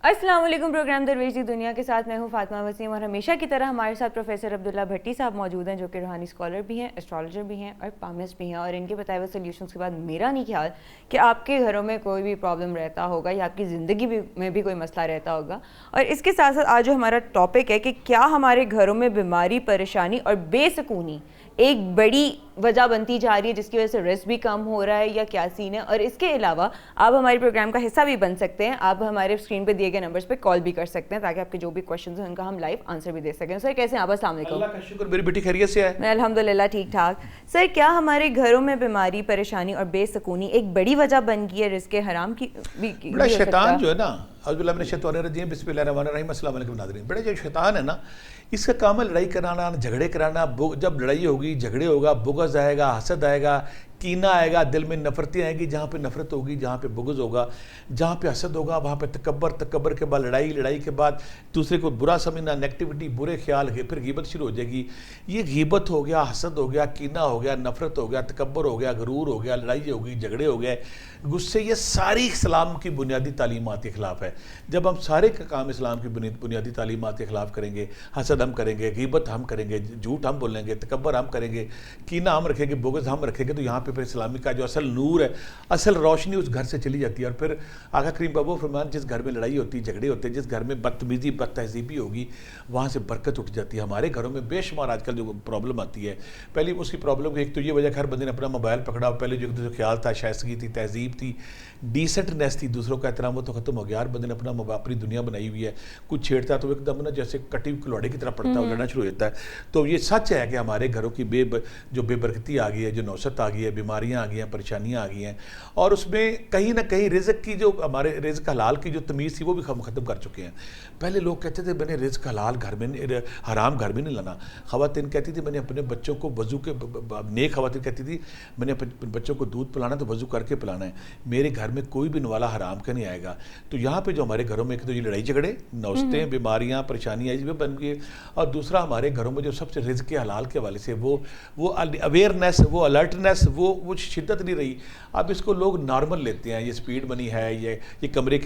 السلام علیکم. پروگرام درویش دی دنیا کے ساتھ میں ہوں فاطمہ وسیم, اور ہمیشہ کی طرح ہمارے ساتھ پروفیسر عبداللہ بھٹی صاحب موجود ہیں, جو کہ روحانی اسکالر بھی ہیں, اسٹرالوجر بھی ہیں اور پامسٹ بھی ہیں. اور ان کے بتائے ہوئے سلیوشنس کے بعد میرا نہیں خیال کہ آپ کے گھروں میں کوئی بھی پرابلم رہتا ہوگا یا آپ کی زندگی میں بھی کوئی مسئلہ رہتا ہوگا. اور اس کے ساتھ ساتھ آج جو ہمارا ٹاپک ہے کہ کیا ہمارے گھروں میں بیماری, پریشانی اور بے سکونی ایک بڑی وجہ بنتی جا رہی ہے, جس کی وجہ سے رسک بھی کم ہو رہا ہے, یا کیا سین ہے. اور اس کے علاوہ آپ ہمارے پروگرام کا حصہ بھی بن سکتے ہیں. آپ ہمارے اسکرین پہ دیے گئے نمبرز پہ کال بھی کر سکتے ہیں تاکہ آپ کے جو بھی کویشچنز ہیں ان کا ہم لائیو آنسر بھی دے سکیں. سر کیسے ہیں آپ؟ السلام علیکم. اللہ کا شکر, میری بیٹی خیریت سے ہے. میں الحمدللہ ٹھیک ٹھاک. سر کیا ہمارے گھروں میں بیماری, پریشانی اور بے سکونی ایک بڑی وجہ بن گئی ہے رزق حرام کی بھی؟ بڑا شیطان جو ہے نا, اعوذ باللہ من الشیطان الرجیم, بسم اللہ الرحمن الرحیم, السلام علیکم ناظرین. بڑے جو شیطان ہے نا, اس کا کام ہے لڑائی کرانا, جھگڑے کرانا. جب لڑائی ہوگی, جھگڑے ہوگا, بغض آئے گا, حسد آئے گا, کینہ آئے گا, دل میں نفرتیں آئیں گی. جہاں پہ نفرت ہوگی, جہاں پہ بغض ہوگا, جہاں پہ حسد ہوگا, وہاں پہ تکبر کے بعد لڑائی, لڑائی کے بعد دوسرے کو برا سمجھنا, نیگیٹیوٹی, برے خیال, پھر غیبت شروع ہو جائے گی. یہ غیبت ہو گیا, حسد ہو گیا, کینہ ہو گیا, نفرت ہو گیا, تکبر ہو گیا, غرور ہو گیا, لڑائی ہو گئی, جھگڑے ہو گئے, غصے. یہ ساری اسلام کی بنیادی تعلیمات کے خلاف ہے. جب ہم سارے کا کام اسلام کی بنیادی تعلیمات کے خلاف کریں گے, حسد ہم کریں گے, غیبت ہم کریں گے, جھوٹ ہم بولیں گے, تکبر ہم کریں گے, کینہ ہم رکھیں گے, بغض ہم رکھیں گے, تو یہاں پہ پھر اسلامی کا جو اصل نور ہے, اصل روشنی اس گھر سے چلی جاتی ہے. اور پھر آقا کریم بابو فرمان, جس گھر میں لڑائی ہوتی, جھگڑے ہوتے, جس گھر میں بدتمیزی, بد تہذیبی ہوگی, وہاں سے برکت اٹھ جاتی ہے. ہمارے گھروں میں بے شمار آج کل جو پرابلم آتی ہے, پہلی اس کی پرابلم ایک تو یہ وجہ, ہر بندے نے اپنا موبائل پکڑا. پہلے جو خیال تھا, شائستگی تھی, تہذیب تھی, ڈیسنٹنیس تھی, دوسروں کا احترام, وہ تو ختم ہو گیا. ہر بندے نے اپنی دنیا بنائی ہوئی ہے. کچھ چھیڑتا ہے تو ایک دم نا جیسے کٹی ہوئی کلوڑے کی طرح پڑتا ہے, لڑنا شروع ہوتا ہے. تو یہ سچ ہے کہ ہمارے گھروں کی جو بے برکتی آ گئی ہے, جو نوست آ گئی ہے, بیماریاں آ گئی ہیں, پریشانیاں آ گئی ہیں. اور اس میں کہیں نہ کہیں رزق کی, جو ہمارے رزق حلال کی جو تمیز تھی, وہ بھی ہم ختم کر چکے ہیں. پہلے لوگ کہتے تھے میں نے رزق حلال گھر میں, حرام گھر میں نہیں لانا. خواتین کہتی تھی میں نے اپنے بچوں کو وضو کے, نیک خواتین کہتی تھی میں نے اپنے بچوں کو دودھ پلانا تو وضو کر کے پلانا ہے, میرے گھر میں کوئی بھی نوالا حرام کا نہیں آئے گا. تو یہاں پہ جو ہمارے گھروں میں ایک تو یہ لڑائی جھگڑے, نوستیں, بیماریاں, پریشانیاں اس میں بن گئی. اور دوسرا ہمارے گھروں میں جو سب سے رزق حلال کے حوالے سے وہ اویئرنیس, وہ الرٹنیس, وہ شدت نہیں رہی. اب اس کو لوگ نارمل لیتے ہیں, یہ سپیڈ منی ہے, یہ کمرے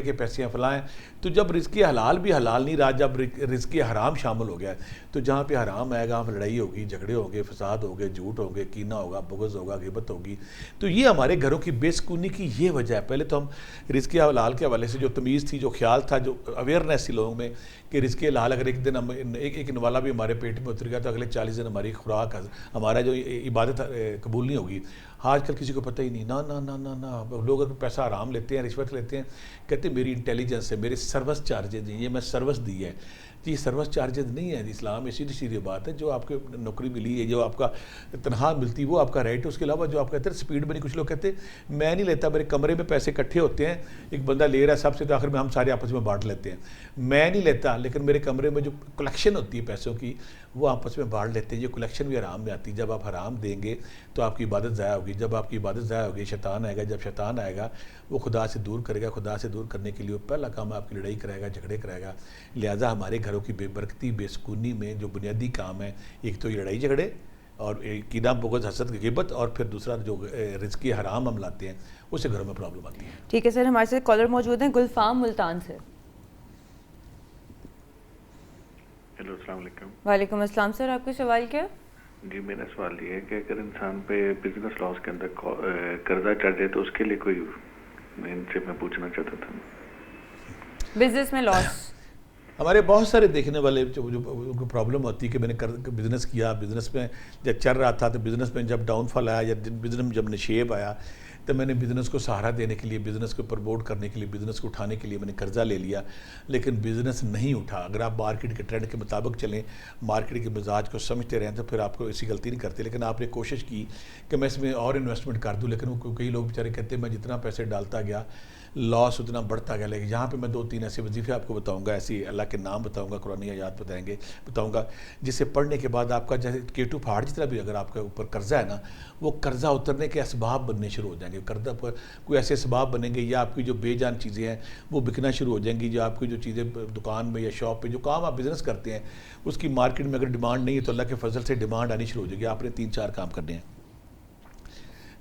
کے پیسے ہیں, فلاں ہیں. تو جب رزق حلال بھی حلال نہیں رہا, جب رزق حرام شامل ہو گیا, تو جہاں پہ حرام آئے گا, وہاں لڑائی ہوگی, جھگڑے ہوں گے, فساد ہوگے, جھوٹ ہوگے, کینہ ہوگا, بغض ہوگا, غیبت ہوگی. تو یہ ہمارے گھروں کی بے سکونی کی یہ وجہ ہے. پہلے تو ہم رزق حلال کے حوالے سے جو تمیز تھی, جو خیال تھا, جو اویئرنیس تھی لوگوں میں کہ رزق حلال, اگر ایک دن ہم ایک نوالا بھی ہمارے پیٹ میں اتر گیا تو اگلے 40 دن ہماری خوراک, ہمارا جو عبادت قبول نہیں ہوگی. آج کل کسی کو پتہ ہی نہیں. نہ لوگ اگر پیسہ حرام لیتے ہیں, رشوت لیتے ہیں, کہتے ہیں میری انٹیلیجنس ہے, میرے سروس چارجز ہیں, یہ میں سروس دی ہے. یہ سروس چارجز نہیں ہے. اسلام میں سیدھی بات ہے, جو آپ کو نوکری ملی ہے, جو آپ کا تنخواہ ملتی ہے, وہ آپ کا رائٹ ہے. اس کے علاوہ جو آپ کہتے ہیں سپیڈ بنی, کچھ لوگ کہتے ہیں میں نہیں لیتا, میرے کمرے میں پیسے اکٹھے ہوتے ہیں, ایک بندہ لے رہا ہے سب سے, تو آخر میں ہم سارے آپس میں بانٹ لیتے ہیں. میں نہیں لیتا, لیکن میرے کمرے میں جو کلیکشن ہوتی ہے پیسوں کی, وہ آپس میں بانٹ لیتے ہیں. یہ کلیکشن بھی حرام میں آتی ہے. جب آپ حرام دیں گے تو آپ کی عبادت ضائع ہوگی. جب آپ کی عبادت ضائع ہوگی, شیطان آئے گا. جب شیطان آئے گا, وہ خدا سے دور کرے گا. خدا سے دور کرنے کے لیے پہلا کام آپ کی لڑائی کرائے گا, جھگڑے کرائے گا. لہٰذا ہمارے گھروں کی بے برکتی, بے سکونی میں جو بنیادی کام ہے, ایک تو یہ لڑائی جھگڑے اور کینہ, بغض, حسد, غیبت, اور پھر دوسرا جو رزق حرام ہم لاتے ہیں, اس سے گھروں میں پرابلم آتی ہے. ٹھیک ہے سر, ہمارے ساتھ کالر موجود ہیں گلفام ملتان سے. ہیلو, السلام علیکم. وعلیکم السلام. سر آپ کا سوال کیا؟ جی میرا سوال یہ ہے کہ اگر انسان پہ بزنس لاس کے اندر قرضہ چڑھ جائے تو اس کے لیے کوئی, ان سے میں پوچھنا چاہتا تھا. بزنس میں لاس ہمارے بہت سارے دیکھنے والے جو پرابلم ہوتی ہے کہ میں نے بزنس کیا, بزنس میں جب چل رہا تھا, تو بزنس میں جب ڈاؤن فال آیا, یا بزنس میں جب نشیب آیا, تو میں نے بزنس کو سہارا دینے کے لیے, بزنس کو پروموٹ کرنے کے لیے, بزنس کو اٹھانے کے لیے میں نے قرضہ لے لیا, لیکن بزنس نہیں اٹھا. اگر آپ مارکیٹ کے ٹرینڈ کے مطابق چلیں, مارکیٹ کے مزاج کو سمجھتے رہیں, تو پھر آپ کو ایسی غلطی نہیں کرتے. لیکن آپ نے کوشش کی کہ میں اس میں اور انویسٹمنٹ کر دوں, لیکن وہ کئی لوگ بیچارے کہتے ہیں میں جتنا پیسے ڈالتا گیا لاس اتنا بڑھتا گیا. لیکن یہاں پہ میں 2-3 ایسے وظیفے آپ کو بتاؤں گا, ایسی اللہ کے نام بتاؤں گا, قرآن آیات بتاؤں گا, جسے پڑھنے کے بعد آپ کا جیسے کیٹو پہاڑ جتنا بھی اگر آپ کے اوپر قرضہ ہے نا, وہ قرضہ اترنے کے اسباب بننے شروع ہو جائیں گے. قرضہ پر کوئی ایسے اسباب بنیں گے, یا آپ کی جو بے جان چیزیں ہیں وہ بکنا شروع ہو جائیں گی. جو آپ کی جو چیزیں دکان میں یا شاپ پہ جو کام آپ بزنس کرتے ہیں, اس کی مارکیٹ میں اگر ڈیمانڈ نہیں ہے, تو اللہ کے فضل سے ڈیمانڈ آنی شروع ہو جائے گی. آپ نے 3-4 کام کرنے ہیں,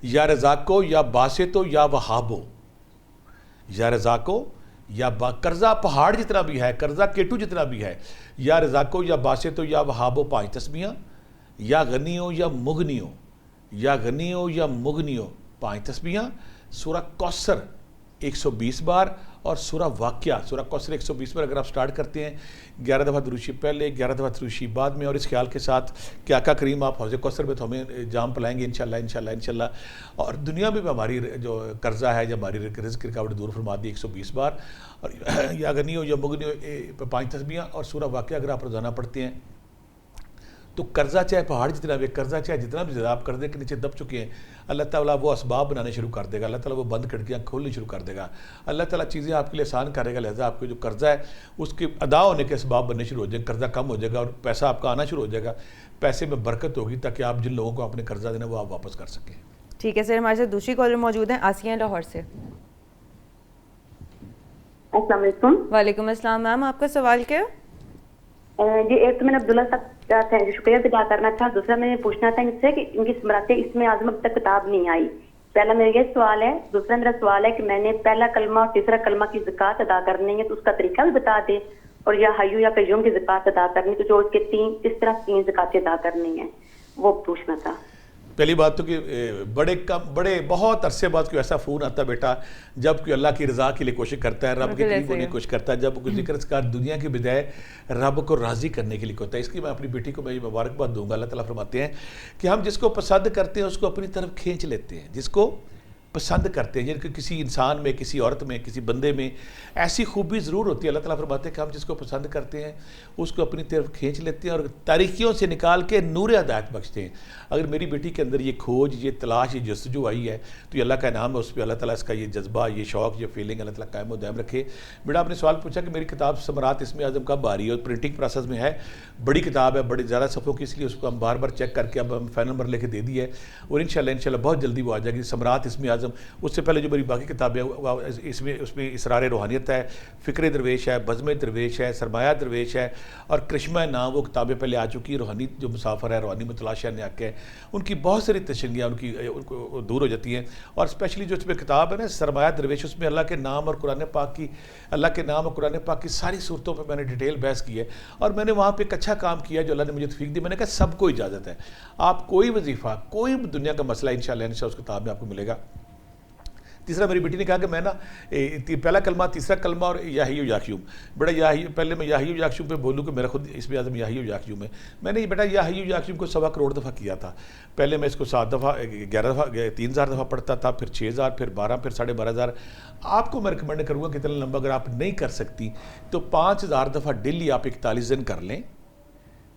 یا رزاقو, یا باسطو, یا وہابو. یا رزاقو, یا قرضہ پہاڑ جتنا بھی ہے, قرضہ کیٹو جتنا بھی ہے, یا رزاقو یا باسطو یا وہابو 5 تسبیحاں, یا غنیو یا مغنیو, یا غنیو یا مغنیو 5 تسبیحاں, سورہ کوثر 120 بار, اور سورہ واقعہ سورہ کوثر 120 بار اگر آپ سٹارٹ کرتے ہیں 11 دفعہ دروشی پہلے 11 دفعہ دروشی بعد میں, اور اس خیال کے ساتھ کہ آقا کریم آپ حوض کوثر میں تو ہمیں جام پلائیں گے انشاءاللہ. اور دنیا میں بھی ہماری جو قرضہ ہے یا ہماری رزق کی رکاوٹ دور فرما دی 120 بار, اور یا غنیو یا مغنیو 5 تسبیحاں, اور سورہ واقعہ اگر آپ روزانہ پڑھتے ہیں تو قرضہ چاہے پہاڑ جتنا بھی, قرضہ چاہے جتنا بھی زیادہ آپ قرضے کے نیچے دب چکے ہیں, اللہ تعالیٰ وہ اسباب بنانے شروع کر دے گا, اللہ تعالیٰ وہ بند کھڑکیاں کھولنی شروع کر دے گا, اللہ تعالیٰ چیزیں آپ کے لیے آسان کرے گا. لہٰذا آپ کو جو قرضہ ہے اس کے ادا ہونے کے اسباب بننے شروع ہو جائیں گے, قرضہ کم ہو جائے گا اور پیسہ آپ کا آنا شروع ہو جائے گا, پیسے میں برکت ہوگی تاکہ آپ جن لوگوں کو اپنے قرضہ دینا وہ آپ واپس کر سکیں. ٹھیک ہے سر, ہمارے ساتھ دوسری کالر موجود ہیں, آسیہ لاہور سے. السلام علیکم. وعلیکم السلام میم, آپ کا سوال کیا؟ جی ایک تو میں نے عبداللہ صاحب کا شکریہ ادا کرنا تھا, دوسرا میں نے پوچھنا تھا ان سے کہ ان کی سمرات اس میں اعظم اب تک کتاب نہیں آئی. پہلا میرا یہ سوال ہے. دوسرا میرا سوال ہے کہ میں نے پہلا کلمہ اور تیسرا کلمہ کی زکوٰۃ ادا کرنی ہے تو اس کا طریقہ بھی بتا دیں, اور یا حیو یا قیوم کی زکوٰۃ ادا کرنی تو جو اس کے اس طرح 3 زکوٰۃیں ادا کرنی ہیں وہ پوچھنا تھا. پہلی بات تو کہ بڑے بہت عرصے بعد کوئی ایسا فون آتا ہے بیٹا جب کوئی اللہ کی رضا کے لیے کوشش کرتا ہے, رب کے قریب ہونے کی کوشش کرتا ہے, جب کوئی ذکر اذکار دنیا کی بجائے رب کو راضی کرنے کے لیے ہوتا ہے. اس کی میں اپنی بیٹی کو میں یہ مبارکباد دوں گا. اللہ تعالیٰ فرماتے ہیں کہ ہم جس کو پسند کرتے ہیں اس کو اپنی طرف کھینچ لیتے ہیں, جس کو پسند کرتے ہیں. یعنی کہ کسی انسان میں, کسی عورت میں, کسی بندے میں ایسی خوبی ضرور ہوتی ہے. اللہ تعالیٰ فرماتے ہیں کہ ہم جس کو پسند کرتے ہیں اس کو اپنی طرف کھینچ لیتے ہیں اور تاریکیوں سے نکال کے نور ہدایت بخشتے ہیں. اگر میری بیٹی کے اندر یہ کھوج, یہ تلاش, یہ جستجو آئی ہے تو یہ اللہ کا انعام ہے. اس پہ اللہ تعالیٰ اس کا یہ جذبہ, یہ شوق, یہ فیلنگ اللہ تعالیٰ قائم و دائم رکھے. بیٹا آپ نے سوال پوچھا کہ میری کتاب ثمرات اسم اعظم کب آ رہی ہے, اور پرنٹنگ پروسیس میں ہے. بڑی کتاب ہے, بڑی زیادہ صفحوں کی, اس لیے اس کو ہم بار بار چیک کر کے اب ہم فائنل نمبر لے کے دے دی ہے, اور انشاءاللہ بہت جلدی وہ آ جائے گی. ثمرات اسم اعظم, اس سے پہلے جو میری باقی کتابیں اس میں اسرار روحانیت ہے, فکر درویش ہے, بزم درویش ہے, سرمایہ درویش ہے, اور کرشمہ نام وہ کتابیں پہلے آ چکی ہیں. روحانی جو مسافر ہے, روحانی متلاشیہ نیاک ہے, ان کی بہت ساری تشنگیاں ان کو دور ہو جاتی ہیں. اور اسپیشلی جو اس میں کتاب ہے نا سرمایہ درویش, اس میں اللہ کے نام اور قرآن پاک کی ساری صورتوں پہ میں نے ڈیٹیل بحث کی ہے, اور میں نے وہاں پہ ایک اچھا کام کیا جو اللہ نے مجھے توفیق دی. میں نے کہا سب کو اجازت ہے, آپ کوئی وظیفہ, کوئی دنیا کا مسئلہ انشاءاللہ اس کتاب میں آپ کو ملے گا. تیسرا میری بیٹی نے کہا کہ میں نا پہلا کلمہ, تیسرا کلمہ اور یاحی و یاقیوم, بیٹا پہلے میں یاحی و یاقیوم پہ بولوں کہ میرا خود اس میں اعظم یاحی و یاقیوم ہے. میں نے بیٹا یاحی و یاقیوم کو 1.25 کروڑ دفعہ کیا تھا. پہلے میں اس کو 7 دفعہ 11 دفعہ 3000 دفعہ پڑھتا تھا, پھر 6000, پھر 12, پھر 12500. آپ کو میں ریکمینڈ کروں گا کہ اتنا لمبا اگر آپ نہیں کر سکتی تو 5000 دفعہ ڈیلی آپ 41 دن کر لیں.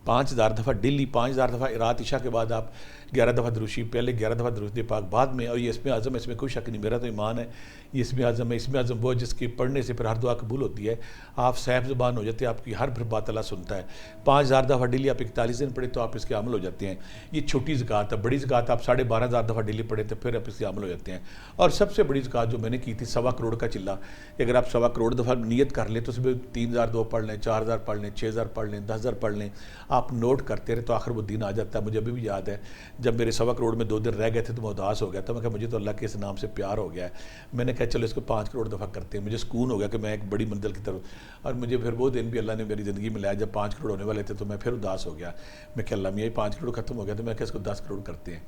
5000 دفعہ ڈیلی, 5000 دفعہ رات عشاء کے بعد آپ 11 دفعہ دروشی پہلے, 11 دفعہ دروشی پاک بعد میں. اور یہ اسم اعظم, اس میں کوئی شک نہیں, میرا تو ایمان ہے یہ اسم اعظم ہے. اسم اعظم وہ جس کے پڑھنے سے پھر ہر دعا قبول ہوتی ہے, آپ صاحب زبان ہو جاتے ہیں, آپ کی ہر پھر بات اللہ سنتا ہے. 5000 دفعہ ڈیلی آپ 41 دن پڑھیں تو آپ اس کے عمل ہو جاتے ہیں. یہ چھوٹی زکوٰۃ ہے. بڑی زکوٰۃ آپ 12500 دفعہ ڈیلی پڑھیں تو پھر آپ اس کے عمل ہو جاتے ہیں. اور سب سے بڑی زکوٰۃ جو میں نے کی تھی 1.25 کروڑ کا چلہ, اگر آپ 1.25 کروڑ دفعہ نیت کر لیں تو اس میں 3000 پڑھ لیں, 4000 پڑھ لیں, 6000 پڑھ لیں, 10000 پڑھ لیں, آپ نوٹ کرتے رہے تو آخر وہ دن آ جاتا ہے. مجھے ابھی بھی یاد ہے جب میرے 1.25 کروڑ میں 2 دن رہ گئے تھے تو میں اداس ہو گیا تھا. میں کہا مجھے تو اللہ کے اس نام سے پیار ہو گیا ہے. میں نے کہا چلو اس کو 5 کروڑ دفعہ کرتے ہیں. مجھے سکون ہو گیا کہ میں ایک بڑی منزل کی طرف, اور مجھے پھر وہ دن بھی اللہ نے میری زندگی میں لایا جب 5 کروڑ ہونے والے تھے تو میں پھر اداس ہو گیا. میں کہ اللہ میاں 5 کروڑ ختم ہو گیا تو میں کہ اس کو 10 کروڑ کرتے ہیں.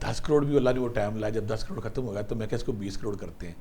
10 کروڑ بھی اللہ نے وہ ٹائم لایا جب 10 کروڑ ختم ہو گیا تو میں کہ اس کو 20 کروڑ کرتے ہیں.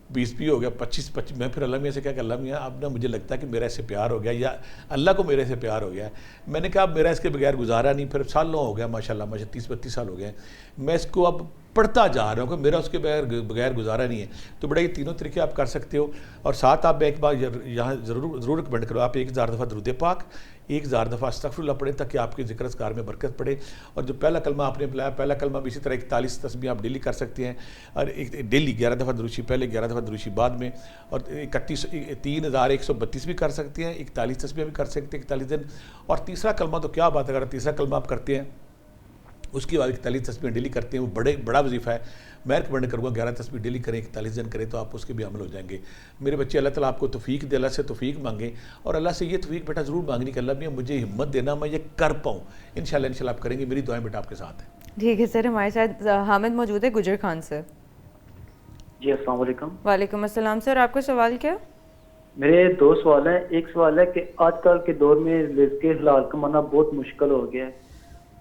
20 بھی ہو گیا, 25. میں پھر اللہ میاں سے کہا کہ اللہ میاں اب نا مجھے لگتا ہے کہ میرا اس سے پیار ہو گیا, یا اللہ کو میرے سے پیار ہو گیا ہے. میں نے کہا اب میرا اس کے بغیر گزارا نہیں. پھر سالوں ہو گیا ماشاءاللہ 30-32 سال ہو گئے, میں اس کو اب پڑھتا جا رہا ہوں کہ میرا اس کے بغیر گزارا نہیں ہے. تو بڑا یہ تینوں طریقے آپ کر سکتے ہو. اور ساتھ آپ ایک بار یہاں ضرور ریکمینڈ کرو, آپ 1000 دفعہ درود پاک, 1000 دفعہ استغفراللہ پڑھیں تاکہ آپ کے ذکر اذکار میں برکت پڑے. اور جو پہلا کلمہ آپ نے بلایا, پہلا کلمہ بھی اسی طرح 41 تسبیح آپ ڈیلی کر سکتے ہیں, اور ڈیلی 11 دفعہ دروشی پہلے, 11 دفعہ دروشی بعد میں, اور 3132 بھی کر سکتے ہیں, 41 تسبیح بھی کر سکتے ہیں 41 دن. اور تیسرا کلمہ تو کیا بات ہے, اگر تیسرا کلمہ آپ کرتے ہیں اس کی بعد 41 تسبیح ڈیلی کرتے ہیں, وہ بڑا وظیفہ ہے. میں ریکمینڈ کروں گا 11 تسبیح ڈیلی کریں, 41 دن کریں تو آپ اس کے بھی عمل ہو جائیں گے. میرے بچے اللہ تعالیٰ آپ کو توفیق دے, اللہ سے توفیق مانگیں, اور اللہ سے یہ توفیق بیٹا ضرور مانگنی کہ اللہ میاں مجھے ہمت دینا میں یہ کر پاؤں. انشاءاللہ آپ کریں گے. میری دعائیں بیٹا آپ کے ساتھ ہیں. ٹھیک ہے سر, ہمارے ساتھ حامد موجود ہے گجر خان سے. جی السلام علیکم. وعلیکم السلام سر, آپ کا سوال کیا؟ میرے دو سوال ہیں. ایک سوال ہے کہ آج کل کے دور میں رزق حلال کمانا بہت مشکل ہو گیا ہے,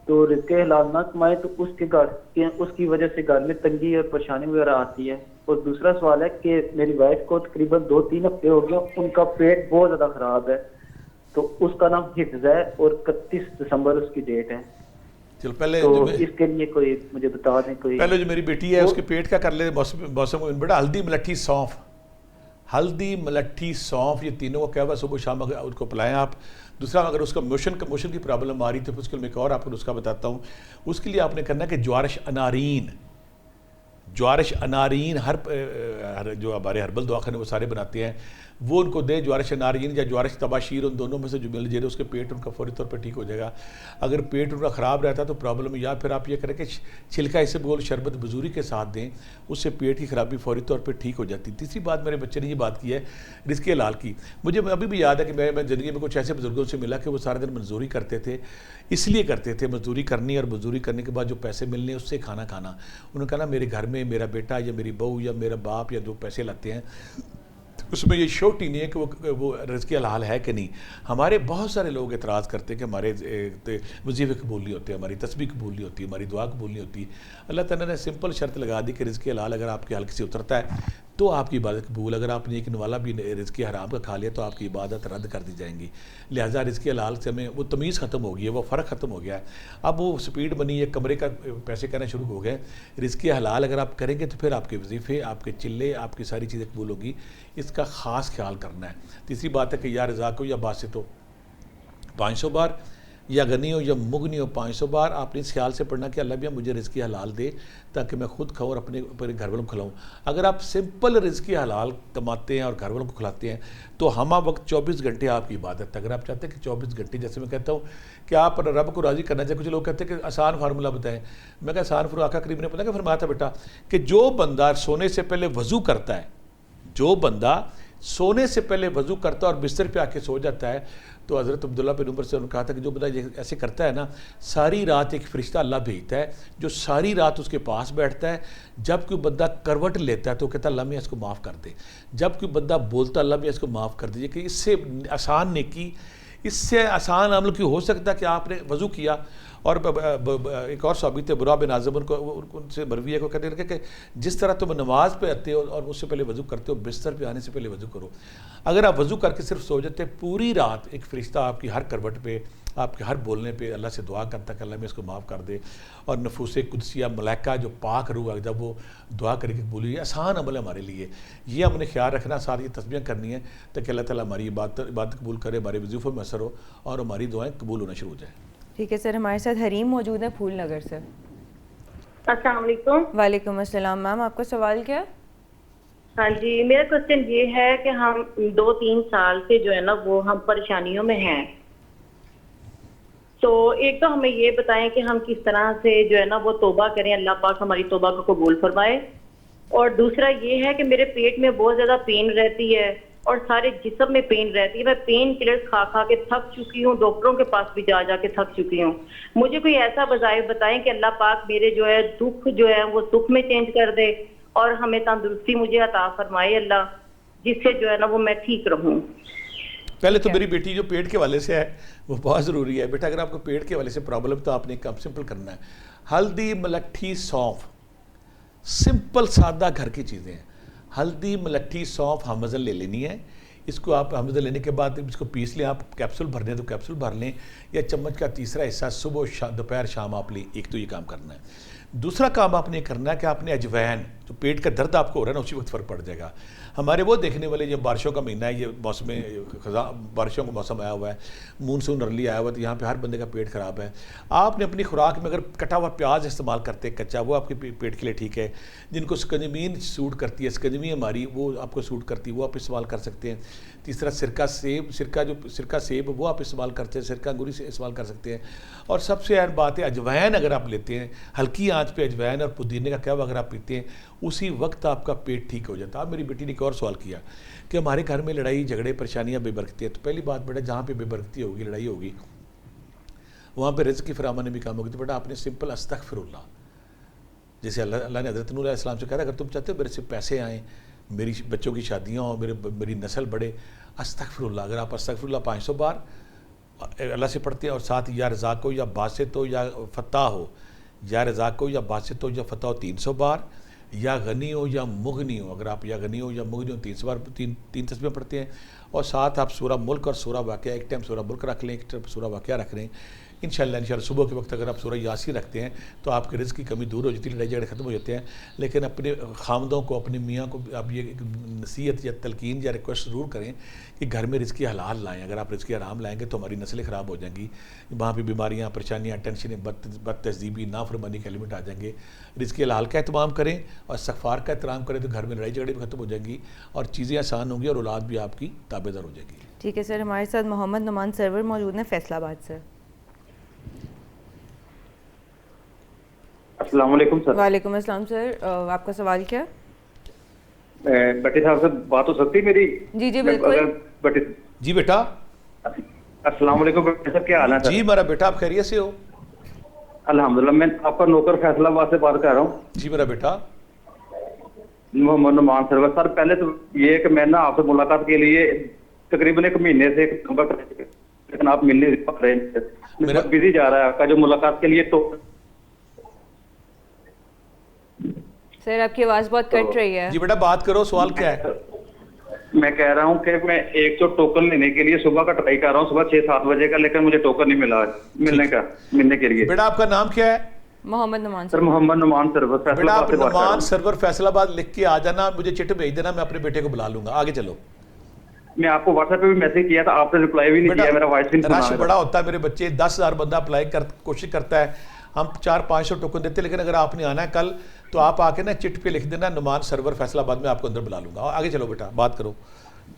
تو رزق حلال نہ کمائے تو اس کی وجہ سے گھر میں تنگی اور پریشانی وغیرہ آتی ہے. اور دوسرا سوال ہے کہ میری وائف کو تقریباً 2-3 ہفتے ہو گئے, ان کا پیٹ بہت زیادہ خراب ہے, تو اس کا نام حفظ ہے اور 31 دسمبر اس کی ڈیٹ ہے. چلو پہلے تو اس کے لیے کوئی مجھے بتا دیں. کوئی پہلے جو میری بیٹی ہے اس کے پیٹ کا کر لے موسم بیٹا ہلدی ملٹھی سونف, ہلدی ملٹھی سونف, یہ تینوں کو کیا ہوا صبح شام اگر اس کو پلائیں آپ. دوسرا اگر اس کا موشن کی پرابلم آ رہی تو اس کے لیے میں ایک اور آپ کو نسخہ بتاتا ہوں. اس کے لیے آپ نے کرنا ہے کہ جوارش انارین ہر جو ہمارے ہربل دواخانے وہ سارے بناتے ہیں, وہ ان کو دے جوارش انارین یا جوارش تباشیر, ان دونوں میں سے جو مل جائے اس کے پیٹ ان کا فوری طور پر ٹھیک ہو جائے گا. اگر پیٹ ان کا خراب رہتا ہے تو پرابلم, یا پھر آپ یہ کریں کہ چھلکا اسے بول شربت بزوری کے ساتھ دیں, اس سے پیٹ کی خرابی فوری طور پہ ٹھیک ہو جاتی. تیسری بات میرے بچے نے یہ بات کی ہے رزق حلال کی. مجھے ابھی بھی یاد ہے کہ میں زندگی میں کچھ ایسے بزرگوں سے ملا کہ وہ سارے دن مزدوری کرتے تھے, اس لیے کرتے تھے مزدوری کرنی, اور مزدوری کرنے کے بعد جو پیسے ملنے اس سے کھانا کھانا. انہوں نے کہا نا میرے گھر میں میرا بیٹا یا میری بہو یا میرا باپ یا جو پیسے لاتے ہیں اس میں یہ شوٹ ہی نہیں ہے کہ وہ رزق حلال ہے کہ نہیں. ہمارے بہت سارے لوگ اعتراض کرتے ہیں کہ ہمارے وظیفے قبول نہیں ہوتے, ہماری تسبیح قبول نہیں ہوتی, ہماری دعا قبول نہیں ہوتی. اللہ تعالیٰ نے سمپل شرط لگا دی کہ رزق حلال اگر آپ کے حلق سے اترتا ہے تو آپ کی عبادت قبول, اگر آپ نے ایک نوالا بھی رزق حرام کا کھا لیا تو آپ کی عبادت رد کر دی جائیں گی. لہٰذا رزق حلال سے ہمیں وہ تمیز ختم ہو گئی ہے, وہ فرق ختم ہو گیا ہے. اب وہ سپیڈ بنی ہے, کمرے کا پیسے کرنا شروع ہو گئے. رزق حلال اگر آپ کریں گے تو پھر آپ کے وظیفے, آپ کے چلے, آپ کی ساری چیزیں قبول ہوگی. اس کا خاص خیال کرنا ہے. تیسری بات ہے کہ یا رزاق ہو یا باسط ہو 500 بار, یا غنی ہو یا مغنی ہو 500 بار, آپ نے اس خیال سے پڑھنا کہ اللہ بھی مجھے رزق حلال دے تاکہ میں خود کھاؤں اور اپنے گھر والوں کو کھلاؤں. اگر آپ سمپل رزق حلال کماتے ہیں اور گھر والوں کو کھلاتے ہیں تو ہمہ وقت 24 گھنٹے آپ کی عبادت. اگر آپ چاہتے ہیں کہ 24 گھنٹے, جیسے میں کہتا ہوں کہ آپ رب کو راضی کرنا چاہیے, کچھ لوگ کہتے ہیں کہ آسان فارمولہ بتائیں. میں کہا آسان فارمولہ, آقا کریم نے پتہ کہ فرمایا تھا بیٹا کہ جو بندہ سونے سے پہلے وضو کرتا ہے, جو بندہ سونے سے پہلے وضو کرتا ہے اور بستر پہ آ کے سو جاتا ہے, تو حضرت عبداللہ بن عمر سے انہوں نے کہا تھا کہ جو بندہ ایسے کرتا ہے نا, ساری رات ایک فرشتہ اللہ بھیجتا ہے جو ساری رات اس کے پاس بیٹھتا ہے. جب کوئی بندہ کروٹ لیتا ہے تو کہتا ہے اللہ میں اس کو معاف کر دے. جب کوئی بندہ بولتا ہے اللہ میں اس کو معاف کر دیجیے. کہ اس سے آسان نیکی, اس سے آسان عمل کی ہو سکتا ہے کہ آپ نے وضو کیا. اور ایک اور صحابی تھے برا بن عازب, ان سے مروی ہے کو کہتے ہیں کہ جس طرح تم نماز پہ آتے ہو اور اس سے پہلے وضو کرتے ہو, بستر پہ آنے سے پہلے وضو کرو. اگر آپ وضو کر کے صرف سو جاتے, پوری رات ایک فرشتہ آپ کی ہر کروٹ پہ, آپ کے ہر بولنے پہ اللہ سے دعا کرتا کہ اللہ میں اس کو معاف کر دے. اور نفوس قدسیہ ملائکہ جو پاک روح جب وہ دعا کر کے قبول ہوئی, آسان عمل ہے ہمارے لیے. یہ ہم نے خیال رکھنا, ساری تسبیحیں کرنی ہے تاکہ اللہ تعالیٰ ہماری عبادت قبول کرے, ہمارے وظیفوں میں اثر ہو اور ہماری دعائیں قبول ہونا شروع ہو جائیں. ٹھیک ہے سر, ہمارے ساتھ حریم موجود ہیں پھول نگر سے. السلام علیکم. وعلیکم السلام میم, آپ کا سوال کیا؟ ہاں جی, میرا کوشچن یہ ہے کہ ہم 2-3 سال سے جو ہے نا وہ ہم پریشانیوں میں ہیں. تو ایک تو ہمیں یہ بتائیں کہ ہم کس طرح سے جو ہے نا وہ توبہ کریں, اللہ پاک ہماری توبہ کو قبول فرمائے. اور دوسرا یہ ہے کہ میرے پیٹ میں بہت زیادہ پین رہتی ہے اور سارے جسم میں پین رہتی ہے. میں پین کلرز کھا کھا کے تھک چکی ہوں, ڈاکٹروں کے پاس بھی جا کے تھک چکی ہوں. مجھے کوئی ایسا وظائف بتائیں کہ اللہ پاک میرے جو ہے دکھ جو ہے وہ سکھ میں چینج کر دے اور ہمیں تندرستی مجھے عطا فرمائے اللہ, جس سے جو ہے نا وہ میں ٹھیک رہوں. پہلے تو میری بیٹی جو پیٹ کے والے سے ہے وہ بہت ضروری ہے. بیٹا اگر آپ کو پیٹ کے والے سے پرابلم تو آپ نے کام سمپل کرنا ہے. ہلدی ملٹھی سونف, سمپل سادہ گھر کی چیزیں ہیں. ہلدی ملٹھی سونف ہمزن لے لینی ہے. اس کو آپ ہمزن لینے کے بعد اس کو پیس لیں. آپ کیپسول بھرنے ہیں تو کیپسول بھر لیں, یا چمچ کا تیسرا حصہ صبح دوپہر شام آپ لیں. ایک تو یہ کام کرنا ہے. دوسرا کام آپ نے کرنا ہے کہ آپ نے اجوین, جو پیٹ کا درد آپ کو ہو رہا ہے نا, اسی وقت فرق پڑ جائے گا. ہمارے وہ دیکھنے والے یہ بارشوں کا مہینہ ہے, یہ موسم خزاں, بارشوں کا موسم آیا ہوا ہے, مونسون ارلی آیا ہوا ہے, تو یہاں پہ ہر بندے کا پیٹ خراب ہے. آپ نے اپنی خوراک میں اگر کٹا ہوا پیاز استعمال کرتے کچا, وہ آپ کے پیٹ کے لیے ٹھیک ہے. جن کو سکنجمین سوٹ کرتی ہے, سکنجمی ہماری وہ آپ کو سوٹ کرتی ہے, وہ آپ استعمال کر سکتے ہیں. تیسرا سرکہ سیب, سرکہ سیب وہ آپ استعمال کرتے ہیں, سرکہ انگوری سے استعمال کر سکتے ہیں. اور سب سے اہم بات ہے اجوین اگر آپ لیتے ہیں, ہلکی آنچ پہ اجوین اور پودینے کا کہوا اگر آپ پیتے ہیں, اسی وقت آپ کا پیٹ ٹھیک ہو جاتا ہے. اب میری بیٹی نے ایک اور سوال کیا کہ ہمارے گھر میں لڑائی جھگڑے پریشانیاں بے برکتی ہیں. تو پہلی بات بیٹا, جہاں پہ بے برکتی ہوگی, لڑائی ہوگی, وہاں پہ رزق کی فراہمی بھی کام ہوگی. تو بیٹا آپ نے سمپل استغفر اللہ, جیسے اللہ نے حضرت نوح علیہ السلام سے کہا تھا اگر تم چاہتے ہو میرے سے پیسے آئیں, میری بچوں کی شادیاں ہوں, میری نسل بڑھے. استغفراللہ, اگر آپ استغفراللہ 500 بار اللہ سے پڑھتے ہیں اور ساتھ یا رزاق ہو یا باسط ہو یا فتح ہو, یا رزاق ہو یا باسط ہو یا فتح ہو 300 بار, یا غنی ہو یا مغنی ہو, اگر آپ یا غنی ہو یا مغنی ہو 300 بار 3 تسبیح پڑھتے ہیں, اور ساتھ آپ سورہ ملک اور سورہ واقعہ, ایک ٹائم سورہ ملک رکھ لیں, ایک ٹائم سورہ واقعہ رکھ لیں. انشاءاللہ صبح کے وقت اگر آپ سورہ یاسین رکھتے ہیں تو آپ کے رزق کی کمی دور ہو جاتی ہے, لڑائی جھگڑے ختم ہو جاتے ہیں. لیکن اپنے خامدوں کو, اپنے میاں کو آپ یہ نصیحت یا تلقین یا ریکویسٹ ضرور کریں کہ گھر میں رزق حلال لائیں. اگر آپ رزق حرام لائیں گے تو ہماری نسلیں خراب ہو جائیں گی, وہاں پہ بیماریاں, پریشانیاں, ٹینشنیں, بد تہذیبی, نافرمانی کے ایلیمنٹ آ جائیں گے. رزق حلال کا اہتمام کریں اور استغفار کا احترام کریں تو گھر میں لڑائی جھگڑے بھی ختم ہو جائیں گی اور چیزیں آسان ہوں گی اور اولاد بھی آپ کی تابعدار ہو جائے گی. ٹھیک ہے سر, ہمارے ساتھ محمد نعمان سرور موجود ہیں فیصل آباد سے. السلام علیکم سر. وعلیکم السلام سر, آپ کا سوال کیا؟ بٹی صاحب سے بات ہو سکتی میری؟ جی جی بالکل. جی بیٹا. السلام علیکم بٹی صاحب, کیا حال ہے؟ جی میرا بیٹا, آپ خیریت سے ہو؟ الحمدللہ, میں آپ کا نوکر فیصل آباد سے بات کر رہا ہوں. جی میرا بیٹا. محمد نعمان سرور. سر پہلے تو یہ کہ میں نا آپ سے ملاقات کے لیے تقریباً 1 مہینے سے لیکن آپ ملنے نہیں پا رہے ہیں, بزی جا رہا ہے آپ کا جو ملاقات کے لیے. تو سر آپ کی آواز بہت کٹ رہی ہے. جی بیٹا بات کرو, سوال کیا ہے؟ میں کہہ رہا ہوں کہ میں ایک تو ٹوکن لینے کے لیے صبح کا ٹرائی کر رہا ہوں, صبح 6-7 بجے کا, لیکن مجھے ٹوکن نہیں ملا ملنے کے لیے. بیٹا آپ کا نام کیا ہے؟ محمد نعمان سر. محمد نعمان سرور فیصل بیٹا آباد آپ سے بات کر رہا نعمان ہوں. سرور فیصل آباد لکھ کے آ جانا, مجھے چٹ بھیج دینا, میں اپنے بیٹے کو بلا لوں گا. آگے چلو. میں آپ کو واٹس ایپ پہ بھی میسج کیا تھا, آپ نے رپلائی بھی نہیں کیا, میرا وائس بھی نہیں رش سنا. بڑا ہوتا ہے میرے بچے, 10,000 بندہ اپلائی کوشش کرتا ہے, ہم 400-500 ٹوکن دیتے ہیں. لیکن اگر آپ نے آنا ہے کل تو آپ آ کے نا چٹ پہ لکھ دینا نعمان سرور فیصل آباد, میں آپ کو اندر بلا لوں گا. آگے چلو بیٹا, بات کرو.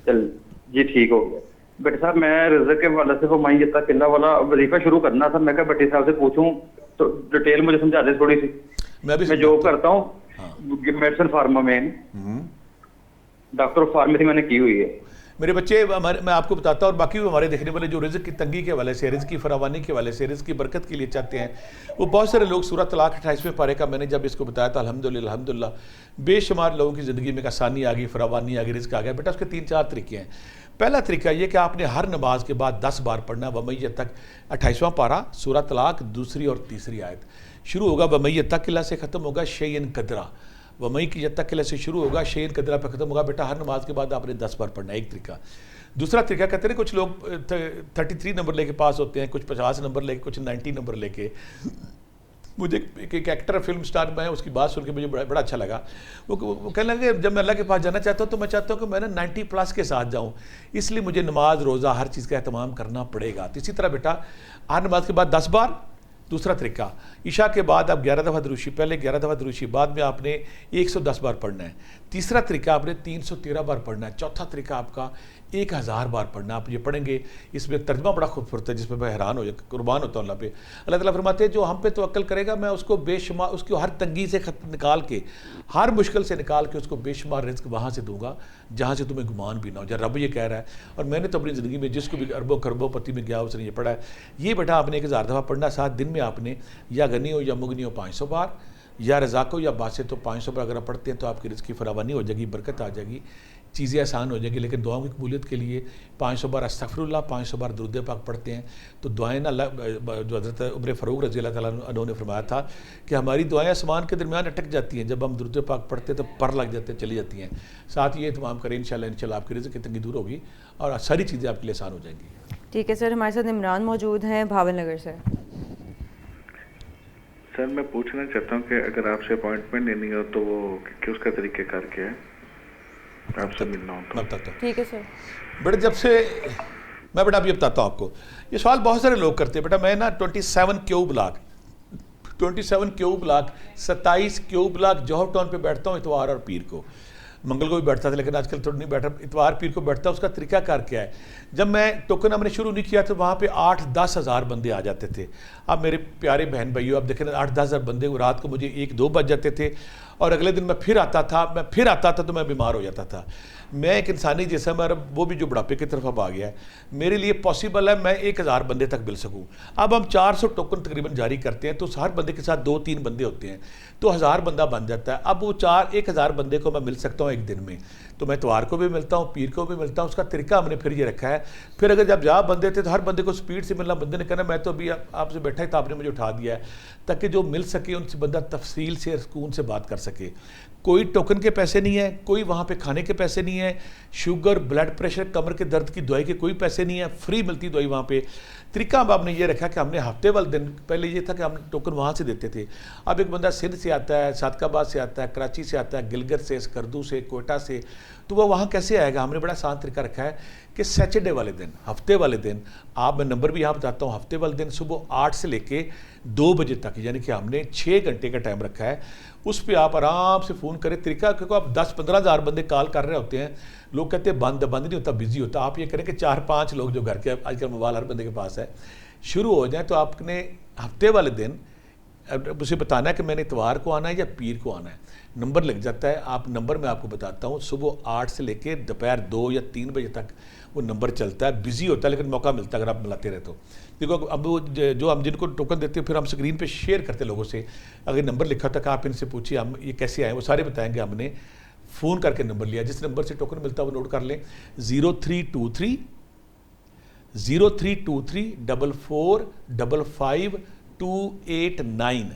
چل جی ٹھیک ہو گیا. بیٹے صاحب میں رزق کے حوالے سے مائیں قلعہ والا وظیفہ شروع کرنا تھا. میں کہا بیٹے صاحب سے پوچھوں تو ڈیٹیل مجھے سمجھا دیں تھوڑی سی. میں جاب کرتا ہوں میڈیسن فارما میں, ڈاکٹر آف فارمیسی میں نے کی ہوئی ہے. میرے بچے, میں آپ کو بتاتا ہوں, اور باقی بھی ہمارے دیکھنے والے جو رزق کی تنگی کے حوالے سے, رزق کی فراوانی کے حوالے سے, رزق کی برکت کے لیے چاہتے ہیں, وہ بہت سارے لوگ. سورہ طلاق 28ویں پارے کا میں نے جب اس کو بتایا تھا, الحمدللہ بے شمار لوگوں کی زندگی میں آسانی آ گئی, فراوانی آ گئی, رزق آ گیا. بیٹا اس کے 3-4 طریقے ہیں. پہلا طریقہ یہ کہ آپ نے ہر نماز کے بعد 10 بار پڑھنا. ومیت تک 28واں پارہ سورہ طلاق 2 اور 3 آیت شروع ہوگا. ومیت تک قلعہ سے ختم ہوگا شیئن قدرہ. ومئی کی جب تک قلعہ سے شروع ہوگا شیئن قدرہ پہ ختم ہوگا. بیٹا ہر نماز کے بعد آپ نے 10 بار پڑھنا ہے, ایک طریقہ. دوسرا طریقہ کہتے ہیں کچھ لوگ 33 نمبر لے کے پاس ہوتے ہیں, کچھ 50 نمبر لے کے, کچھ 90 نمبر لے کے. مجھے ایک ایکٹر فلم سٹار میں اس کی بات سن کے مجھے بڑا اچھا لگا. وہ کہنے لگا کہ جب میں اللہ کے پاس جانا چاہتا ہوں تو میں چاہتا ہوں کہ میں نے 90+ کے ساتھ جاؤں, اس لیے مجھے نماز روزہ ہر چیز کا اہتمام کرنا پڑے گا. تو اسی طرح بیٹا ہر نماز کے بعد 10 بار. دوسرا طریقہ, عشاء کے بعد آپ 11 دفعہ دروشی, پہلے 11 دفعہ دروشی, بعد میں آپ نے 110 بار پڑھنا ہے. تیسرا طریقہ آپ نے 313 بار پڑھنا ہے. چوتھا طریقہ آپ کا 1000 بار پڑھنا. آپ یہ پڑھیں گے, اس میں ترجمہ بڑا خوبصورت ہے جس پہ میں حیران ہو جائے, قربان ہوتا ہوں اللہ پہ. اللہ تعالیٰ فرماتے ہیں جو ہم پہ توکل کرے گا میں اس کو بے شمار, اس کی ہر تنگی سے نکال کے, ہر مشکل سے نکال کے اس کو بے شمار رزق وہاں سے دوں گا جہاں سے تمہیں گمان بھی نہ ہو. جب رب یہ کہہ رہا ہے, اور میں نے تو اپنی زندگی میں جس کو بھی اربوں خربوں پتی میں گیا اس نے یہ پڑھا ہے. یہ بیٹا آپ نے 1000 دفعہ پڑھنا. 7 دن میں آپ نے یا غنی ہو یا مغنی ہو 500 بار, یا رزاق ہو یا باسط ہو 500 بار اگر آپ پڑھتے ہیں تو آپ کی رزق کی فراوانی ہو جائے گی, برکت آ جائے گی, چیزیں آسان ہو جائیں گی. لیکن دعاؤں کی قبولیت کے لیے 500 بار استغفراللہ, 500 بار درود پاک پڑھتے ہیں تو دعائیں نا, جو حضرت عمر فاروق رضی اللہ تعالیٰ عنہ نے فرمایا تھا کہ ہماری دعائیں آسمان کے درمیان اٹک جاتی ہیں, جب ہم درود پاک پڑھتے ہیں تو پر لگ جاتے ہیں, چلی جاتی ہیں. ساتھ یہ اہتمام کریں, انشاءاللہ آپ کی رزق کی تنگی دور ہوگی اور ساری چیزیں آپ کے لیے آسان ہو جائیں گی. ٹھیک ہے سر, ہمارے ساتھ عمران موجود ہیں بھاول نگر سے. سر میں پوچھنا چاہتا ہوں کہ اگر آپ سے اپوائنٹمنٹ لینی ہو تو وہ کہ اس کا طریقہ کار کیا ہے, آپ سے ملنا ہو تو. ٹھیک ہے سر. بیٹا جب سے میں بیٹا اب یہ بتاتا ہوں آپ کو, یہ سوال بہت سارے لوگ کرتے ہیں. بیٹا میں نا 27 کیو بلاک 27 کیو بلاک جوہر ٹاؤن پہ بیٹھتا ہوں اتوار اور پیر کو. منگل کو بھی بیٹھتا تھا لیکن آج کل تھوڑا نہیں بیٹھا, اتوار پیر کو بیٹھتا. اس کا طریقہ کار کیا ہے, جب میں ٹوکن ہم نے شروع نہیں کیا تو وہاں پہ 8-10 ہزار بندے آ جاتے تھے. اب میرے پیارے بہن بھائیو آپ دیکھیں 8-10 ہزار بندے رات کو مجھے 1-2 بج جاتے تھے, اور اگلے دن میں پھر آتا تھا تو میں بیمار ہو جاتا تھا. میں ایک انسانی جسم ہے, وہ بھی جو بڑھاپے کی طرف اب آ گیا ہے, میرے لیے پاسبل ہے میں 1000 بندے تک مل سکوں. اب ہم 400 ٹوکن تقریباً جاری کرتے ہیں, تو ہر بندے کے ساتھ 2-3 بندے ہوتے ہیں, تو 1000 بندہ بن جاتا ہے. اب وہ 1000 بندے کو میں مل سکتا ہوں ایک دن میں, تو میں اتوار کو بھی ملتا ہوں, پیر کو بھی ملتا ہوں. اس کا طریقہ ہم نے پھر یہ رکھا ہے. پھر اگر جب جہاں بندے تھے تو ہر بندے کو سپیڈ سے ملنا, بندے نے کہنا میں تو ابھی آپ سے بیٹھا ہی تھا, آپ نے مجھے اٹھا دیا ہے, تاکہ جو مل سکے ان سے بندہ تفصیل سے سکون سے بات کر سکے. کوئی ٹوکن کے پیسے نہیں ہیں, کوئی وہاں پہ کھانے کے پیسے نہیں ہیں, شوگر, بلڈ پریشر, کمر کے درد کی دوائی کے کوئی پیسے نہیں ہیں, فری ملتی دوائی وہاں پہ. طریقہ اب آپ نے یہ رکھا کہ ہم نے ہفتے والے دن, پہلے یہ تھا کہ ہم ٹوکن وہاں سے دیتے تھے, اب ایک بندہ سندھ سے آتا ہے, صادق آباد سے آتا ہے, کراچی سے آتا ہے, گلگت سے, اسکردو سے, کوئٹہ سے, تو وہ وہاں کیسے آئے گا؟ ہم نے بڑا آسان طریقہ رکھا ہے کہ سیچرڈے والے دن, ہفتے والے دن, آپ میں نمبر بھی یہاں بتاتا ہوں, ہفتے والے دن صبح 8 سے لے کے 2 بجے تک, یعنی کہ ہم نے 6 گھنٹے کا ٹائم رکھا ہے. اس پہ آپ آرام سے فون کریں. طریقہ کیونکہ آپ 10-15 ہزار بندے کال کر رہے ہوتے ہیں, لوگ کہتے ہیں بند نہیں ہوتا, بزی ہوتا. آپ یہ کریں کہ 4-5 لوگ جو گھر کے آج کل موبائل ہر بندے کے پاس ہے شروع ہو جائیں, تو آپ نے ہفتے والے دن اسے بتانا ہے کہ میں نے اتوار کو آنا ہے یا پیر کو آنا ہے. نمبر لگ جاتا ہے, آپ نمبر میں آپ کو بتاتا ہوں, صبح 8 سے لے کے دوپہر 2 یا 3 بجے تک وہ نمبر چلتا ہے. بزی ہوتا ہے لیکن موقع ملتا ہے اگر آپ ملاتے رہے تو. دیکھو اب جو ہم جن کو ٹوکن دیتے ہیں پھر ہم اسکرین پہ شیئر کرتے لوگوں سے, اگر نمبر لکھا ہوتا ہے کہ آپ ان سے پوچھیے ہم یہ کیسے آئے, وہ سارے بتائیں گے. ہم نے فون کر کے نمبر لیا, جس نمبر سے ٹوکن ملتا ہے وہ نوٹ کر لیں, 0323 44 55 289.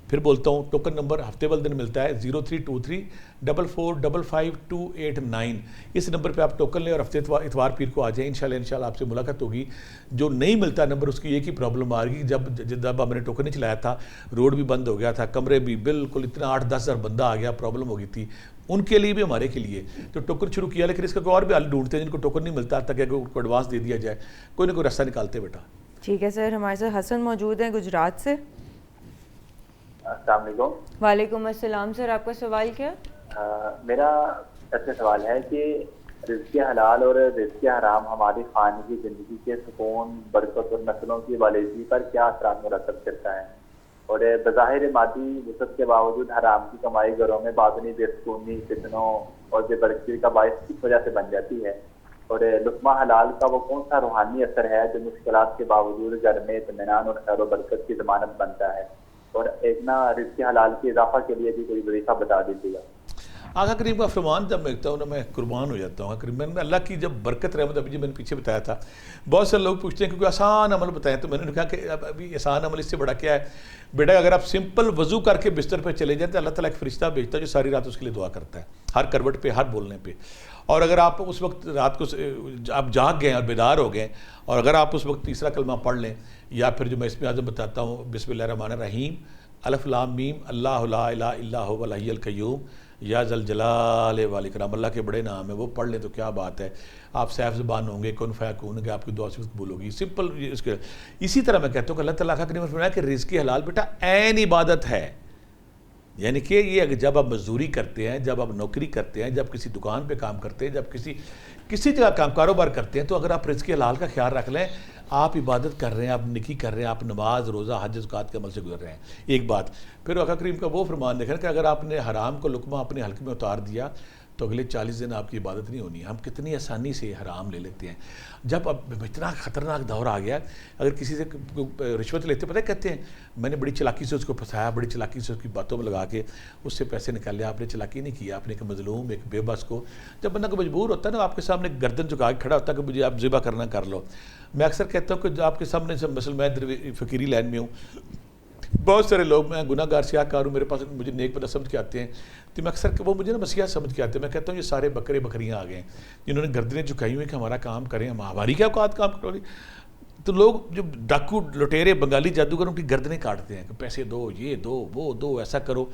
پھر بولتا ہوں, ٹوکن نمبر ہفتے والے دن ملتا ہے 0323 44 55 289. اس نمبر پہ آپ ٹوکن لیں اور ہفتے اتوار پیر کو آ جائیں. انشاءاللہ آپ سے ملاقات ہوگی. جو نہیں ملتا نمبر اس کی ایک ہی پرابلم آ رہی, جب ہم نے ٹوکن نہیں چلایا تھا, روڈ بھی بند ہو گیا تھا, کمرے بھی بالکل اتنا 8-10 ہزار بندہ آ گیا, پرابلم ہو گئی تھی ان کے لیے بھی ہمارے کے لیے. تو ٹوکن شروع کیا, لیکن اس کا کوئی اور بھی حل ڈھونڈتے ہیں جن کو ٹوکن نہیں ملتا تاکہ ان کو ایڈوانس دے دیا جائے. کوئی نہ کوئی راستہ نکالتے بیٹا. ٹھیک ہے سر, ہمارے ساتھ حسن موجود ہیں گجرات سے. السلام علیکم. وعلیکم السلام سر, آپ کا سوال کیا؟ میرا ایسا سوال ہے کہ رزق حلال اور رزق حرام ہماری خانگی زندگی کے سکون, برکت اور نسلوں کی بالغی پر کیا اثرات مرتب کرتا ہے؟ اور بظاہر مادی وسعت کے باوجود حرام کی کمائی گھروں میں باطنی بے سکونی, فتنوں اور بے برکتی کا باعث کس وجہ سے بن جاتی ہے؟ اور لقمہ حلال کا وہ کون سا روحانی اثر ہے جو مشکلات کے باوجود گھر میں اطمینان اور خیر و برکت کی ضمانت بنتا ہے؟ اور ایک نا رزق حلال کے اضافہ کے لیے بھی کوئی وظیفہ بتا دیجیے گا. آقا کریم کا فرمان جب میں دیکھتا ہوں نا, میں قربان ہو جاتا ہوں. کریم میں اللہ کی جب برکت رحمت, ابھی جو میں نے پیچھے بتایا تھا, بہت سے لوگ پوچھتے ہیں کہ کوئی آسان عمل بتائیں, تو میں نے کہا کہ ابھی آسان عمل اس سے بڑا کیا ہے بیٹا. اگر آپ سمپل وضو کر کے بستر پہ چلے جائیں تو اللہ تعالیٰ ایک فرشتہ بھیجتا ہے جو ساری رات اس کے لیے دعا کرتا ہے, ہر کروٹ پہ, ہر بولنے پہ. اور اگر آپ اس وقت رات کو آپ جاگ گئے اور بیدار ہو گئے, اور اگر آپ اس وقت تیسرا کلمہ پڑھ لیں, یا پھر جو میں اس میں اعظم بتاتا ہوں, بسم اللہ الرحمن الرحیم, الف لام میم, اللہ لا الہ الا هو الحی القیوم, یا ذل جلال والاکرام, اللہ کے بڑے نام ہے, وہ پڑھ لیں تو کیا بات ہے. آپ صاف زبان ہوں گے, کن فیکون ہوں گے, آپ کی دعا سے قبول ہوگی. سمپل. اسی طرح میں کہتا ہوں کہ اللہ تعالیٰ کا کریم فرمایا کہ رزق حلال بیٹا عین عبادت ہے. یعنی کہ یہ جب آپ مزدوری کرتے ہیں, جب آپ نوکری کرتے ہیں, جب کسی دکان پہ کام کرتے ہیں, جب کسی جگہ کاروبار کرتے ہیں, تو اگر آپ رزق حلال کا خیال رکھ لیں, آپ عبادت کر رہے ہیں, آپ نیکی کر رہے ہیں, آپ نماز, روزہ, حج, زکوٰۃ کے عمل سے گزر رہے ہیں. ایک بات. پھر آقا کریم کا وہ فرمان دیکھیں کہ اگر آپ نے حرام کو لقمہ اپنے حلق میں اتار دیا تو اگلے 40 دن آپ کی عبادت نہیں ہونی. ہم کتنی آسانی سے حرام لے لیتے ہیں. جب اب اتنا خطرناک دور آ گیا, اگر کسی سے رشوت لیتے, پتہ کہتے ہیں میں نے بڑی چلاکی سے اس کو پھنسایا, بڑی چلاکی سے اس کی باتوں میں لگا کے اس سے پیسے نکال لیا. آپ نے چلاکی نہیں کیا, آپ نے ایک مظلوم, ایک بے بس کو, جب بندہ کو مجبور ہوتا ہے نا, آپ کے سامنے گردن جھکا کے کھڑا ہوتا ہے کہ مجھے آپ ذبح کرنا کر لو. میں اکثر کہتا ہوں کہ آپ کے سامنے مثلا میں فقیری لائن میں ہوں, بہت سارے لوگ, میں گناہ گار سیاہ کار ہوں, میرے پاس مجھے نیک بندہ سمجھ کے آتے ہیں, تو میں اکثر وہ مجھے نا مسیحا سمجھ کے آتے ہیں. میں کہتا ہوں یہ سارے بکرے بکریاں آ گئے ہیں جنہوں نے گردنیں جھکائی ہوئی کہ ہمارا کام کریں, ہماری کیا اوقات کام کرو گی. تو لوگ جو ڈاکو لٹیرے بنگالی جادوگر ان کی گردنیں کاٹتے ہیں کہ پیسے دو, یہ دو, وہ دو, ایسا کرو.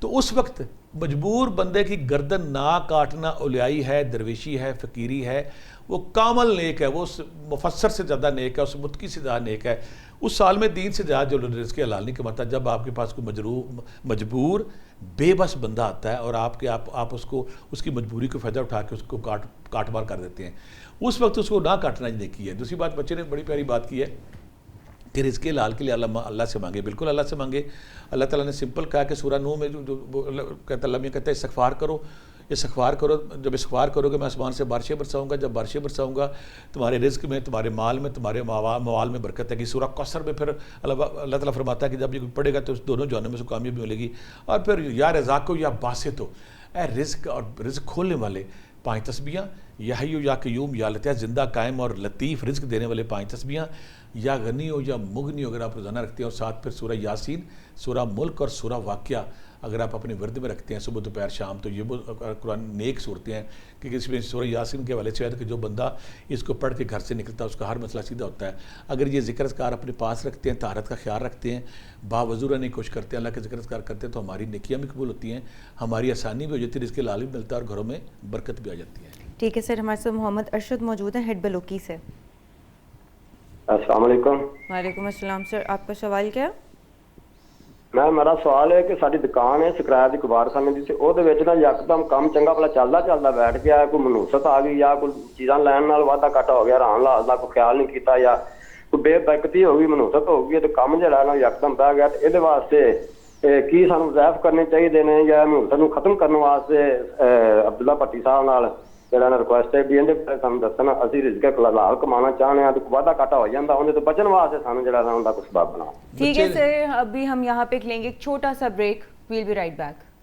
تو اس وقت مجبور بندے کی گردن نہ کاٹنا اولیائی ہے, درویشی ہے, فقیری ہے, وہ کامل نیک ہے, وہ مفسر سے زیادہ نیک ہے, اس متقی سے زیادہ نیک ہے. اس سال میں دین سے زیادہ جو رزق حلال نہیں کماتا. جب آپ کے پاس کوئی مجبور بے بس بندہ آتا ہے اور آپ اس کو اس کی مجبوری کو فائدہ اٹھا کے اس کو کاٹ مار کر دیتے ہیں, اس وقت اس کو نہ کاٹنا نیکی ہے. دوسری بات, بچے نے بڑی پیاری بات کی ہے کہ رزق حلال کے لیے اللہ سے مانگے، بالکل اللہ سے مانگے. اللہ تعالیٰ نے سمپل کہا کہ سورہ نوح میں جو کہتا اللہ کہتا ہے استغفار کرو، استغفار کرو. جب استغفار کرو گے میں آسمان سے بارشیں برساؤں گا، جب بارشیں برساؤں گا تمہارے رزق میں، تمہارے مال میں، تمہارے موال میں برکت ہے. کہ سورہ کوثر میں پھر اللہ تعالیٰ فرماتا ہے کہ جب یہ پڑھے گا تو اس دونوں جہنم میں سے کامیابی ملے گی. اور پھر یا رزاق ہو یا باسط ہو، اے رزق اور رزق کھولنے والے 5 تسبیحاں، یا حی یا قیوم یا لطیف زندہ قائم اور لطیف رزق دینے والے 5 تسبیحاں، یا غنی ہو یا مغنی ہو اگر آپ روزانہ رکھتے ہیں، اور ساتھ پھر سورہ یاسین، سورہ ملک اور سورہ واقعہ اگر آپ اپنے ورد میں رکھتے ہیں صبح دوپہر شام، تو یہ وہ قرآن نیک صورتیں ہیں کہ اس میں سورہ یاسین کے حوالے سے ہے کہ جو بندہ اس کو پڑھ کے گھر سے نکلتا ہے اس کا ہر مسئلہ سیدھا ہوتا ہے. اگر یہ ذکر اذکار اپنے پاس رکھتے ہیں، طہارت کا خیال رکھتے ہیں، باوضو رہنے کی کوشش کرتے ہیں، اللہ کے ذکر اذکار کرتے ہیں، تو ہماری نیکیاں بھی قبول ہوتی ہیں، ہماری آسانی بھی ہو جاتی ہے، رزق حلال بھی ملتا ہے، اور گھروں میں برکت بھی آ جاتی ہے. ٹھیک ہے سر، ہمارے ساتھ محمد ارشد موجود ہیں ہیڈ بلوکی سے. السلام علیکم. وعلیکم السلام سر، آپ کا سوال کیا؟ میرا سوال ہے کہ ساری دکان ہے سکرائر کی کبارخانے کی، تے او دے وچ نا یکدم کام چنگا بھلا چلدا بیٹھ گیا، کوئی منوست آ گئی یا کوئی چیزاں لین نال وادا کٹا ہو گیا، ران لال دا کوئی خیال نہیں کیتا، یا کوئی بے برکتی ہو گئی، منوست ہو گئی، تے کام جڑا نا یکدم بہ گیا. تے دے واسطے کی سانوں وظائف کرنے چاہیے نے، یا منوست نوں ختم کرنے واسطے عبداللہ بھٹی صاحب نال جڑا نا ریکویسٹ ہے بھی اندے سانوں دسنا، اسی رزق حلال کمانا چاہنے ہیں، تے وادا کٹا ہو جاندا اونے تو بچن واسطے سانوں جڑا نا اوندا کوئی سبب بنا. ٹھیک ہے سر، ابھی ہم یہاں پہ لیں گے ایک چھوٹا سا break. We'll be right back.